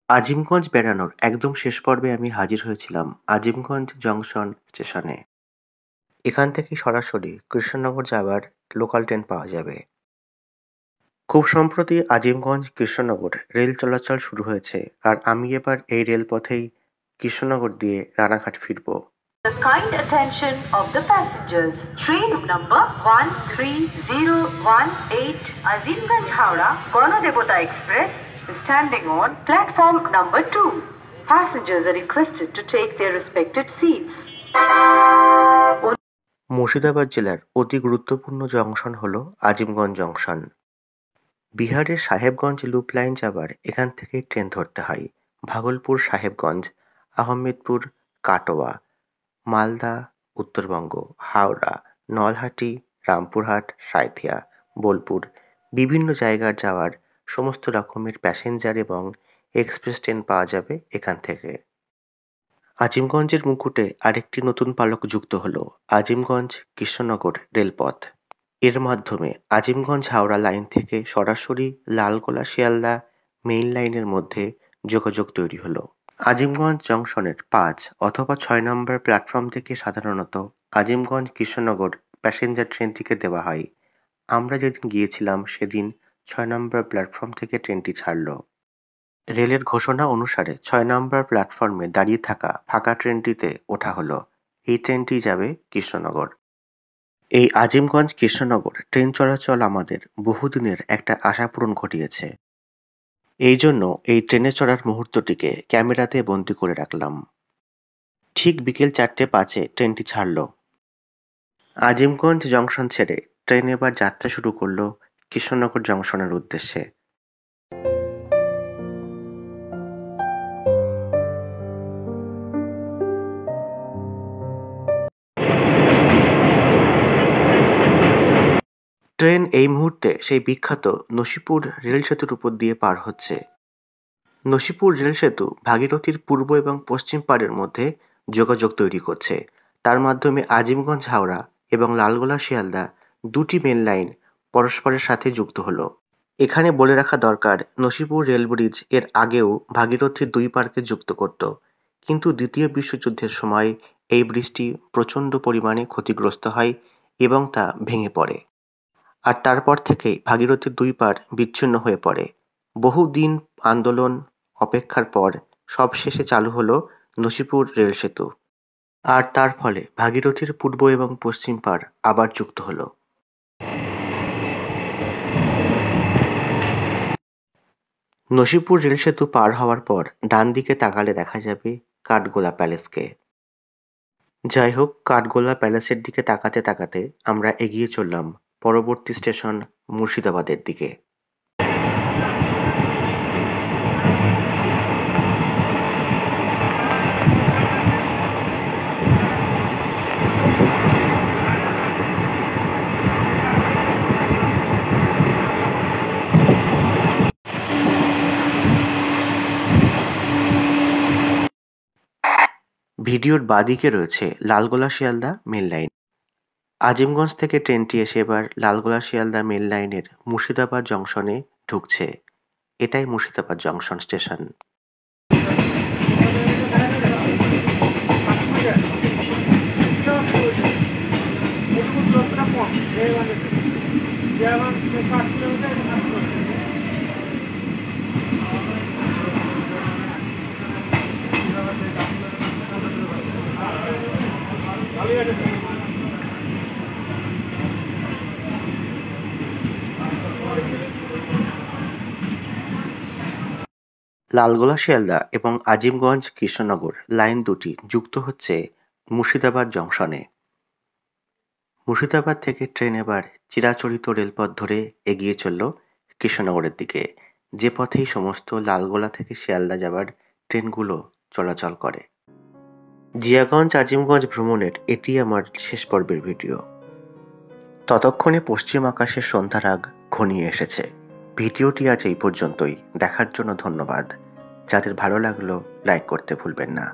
আজিমগঞ্জ বেড়ানোর একদম শেষ পর্বে আমি হাজির হয়েছিলাম আজিমগঞ্জ জংশন স্টেশনে। এখান থেকে সরাসরি কৃষ্ণনগর যাওয়ার লোকাল ট্রেন পাওয়া যাবে। খুব সম্প্রতি আজিমগঞ্জ কৃষ্ণনগর রেল চলাচল শুরু হয়েছে, আর আমি এবার এই রেলপথেই কৃষ্ণনগর দিয়ে রানাঘাট ফিরব। The kind attention of the passengers. Train number 13018 Azimganj Howrah Ganadevata Express is standing on platform number 2. Passengers are requested to take their respected seats. Murshidabad জেলার অতি গুরুত্বপূর্ণ জংশন হলো আজিমগঞ্জ জংশন। বিহারের সাহেবগঞ্জ লুপ লাইন যাবার এখান থেকে ট্রেন ধরতে হয় ভাগলপুর সাহেবগঞ্জ, আহমেদপুর, কাটোয়া, মালদা, উত্তরবঙ্গ, হাওড়া, নলহাটি, রামপুরহাট, সাঁইথিয়া, বোলপুর বিভিন্ন জায়গার যাওয়ার সমস্ত রকমের প্যাসেঞ্জার এবং এক্সপ্রেস ট্রেন পাওয়া যাবে এখান থেকে। আজিমগঞ্জের মুকুটে আরেকটি নতুন পালক যুক্ত হলো আজিমগঞ্জ কৃষ্ণনগর রেলপথ। এর মাধ্যমে আজিমগঞ্জ হাওড়া লাইন থেকে সরাসরি লালগোলা শিয়ালদা মেইন লাইনের মধ্যে যোগাযোগ তৈরি হলো। আজিমগঞ্জ জংশনের ৫ অথবা ৬ নম্বর প্ল্যাটফর্ম থেকে সাধারণত আজিমগঞ্জ কৃষ্ণনগর প্যাসেঞ্জার ট্রেনটিকে দেওয়া হয়। আমরা যেদিন গিয়েছিলাম সেদিন ৬ নম্বর প্ল্যাটফর্ম থেকে ট্রেনটি ছাড়ল। রেলের ঘোষণা অনুসারে ৬ নম্বর প্ল্যাটফর্মে দাঁড়িয়ে থাকা ফাঁকা ট্রেনটিতে ওঠা হলো। এই ট্রেনটি যাবে কৃষ্ণনগর। এই আজিমগঞ্জ কৃষ্ণনগর ট্রেন চলাচল আমাদের বহুদিনের একটা আশা পূরণ ঘটিয়েছে। এই জন্য এই ট্রেনে চড়ার মুহূর্তটিকে ক্যামেরাতে বন্দি করে রাখলাম। ঠিক বিকেল ৪:০৫ ট্রেনটি ছাড়ল। আজিমগঞ্জ জংশন ছেড়ে ট্রেন এবার যাত্রা শুরু করল কৃষ্ণনগর জংশনের উদ্দেশ্যে। ট্রেন এই মুহূর্তে সেই বিখ্যাত নসিপুর রেল সেতুর উপর দিয়ে পার হচ্ছে। নসিপুর রেল সেতু ভাগীরথীর পূর্ব এবং পশ্চিম পাড়ের মধ্যে যোগাযোগ তৈরি করছে। তার মাধ্যমে আজিমগঞ্জ হাওড়া এবং লালগোলা শিয়ালদা দুটি মেন লাইন পরস্পরের সাথে যুক্ত হলো। এখানে বলে রাখা দরকার, নসিপুর রেল ব্রিজ এর আগেও ভাগীরথীর দুই পাড়কে যুক্ত করত, কিন্তু দ্বিতীয় বিশ্বযুদ্ধের সময় এই ব্রিজটি প্রচণ্ড পরিমাণে ক্ষতিগ্রস্ত হয় এবং তা ভেঙে পড়ে। আর তারপর থেকেই ভাগীরথীর দুই পাড় বিচ্ছিন্ন হয়ে পড়ে। বহুদিন আন্দোলন অপেক্ষার পর সবশেষে চালু হলো নসিপুর রেল সেতু, আর তার ফলে ভাগীরথীর পূর্ব এবং পশ্চিম পাড় আবার যুক্ত হলো। নসিপুর রেল সেতু পার হওয়ার পর ডান দিকে তাকালে দেখা যাবে কাঠগোলা প্যালেসকে। যাই হোক, কাঠগোলা প্যালেসের দিকে তাকাতে তাকাতে আমরা এগিয়ে চললাম পরবর্তী স্টেশন মুর্শিদাবাদের দিকে। ভিডিওর বাঁদিকে রয়েছে লালগোলা শিয়ালদা মেল লাইন। আজিমগঞ্জ থেকে ট্রেনটি এসে এবার লালগোলা শিয়ালদা মেল লাইনের মুর্শিদাবাদ জংশনে ঢুকছে। এটাই মুর্শিদাবাদ জংশন স্টেশন। লালগোলা শিয়ালদা এবং আজিমগঞ্জ কৃষ্ণনগর লাইন দুটি যুক্ত হচ্ছে মুর্শিদাবাদ জংশনে। মুর্শিদাবাদ থেকে ট্রেন এবার চিরাচরিত রেলপথ ধরে এগিয়ে চলল কৃষ্ণনগরের দিকে, যে পথেই সমস্ত লালগোলা থেকে শিয়ালদা যাবার ট্রেনগুলো চলাচল করে। জিয়াগঞ্জ আজিমগঞ্জ ভ্রমণের এটি আমার শেষ পর্বের ভিডিও। ততক্ষণে পশ্চিম আকাশের সন্ধ্যারাগ ঘনিয়ে এসেছে। ভিডিওটি আজ এই পর্যন্তই। দেখার জন্য ধন্যবাদ। যাদের ভালো লাগলো লাইক করতে ভুলবেন না।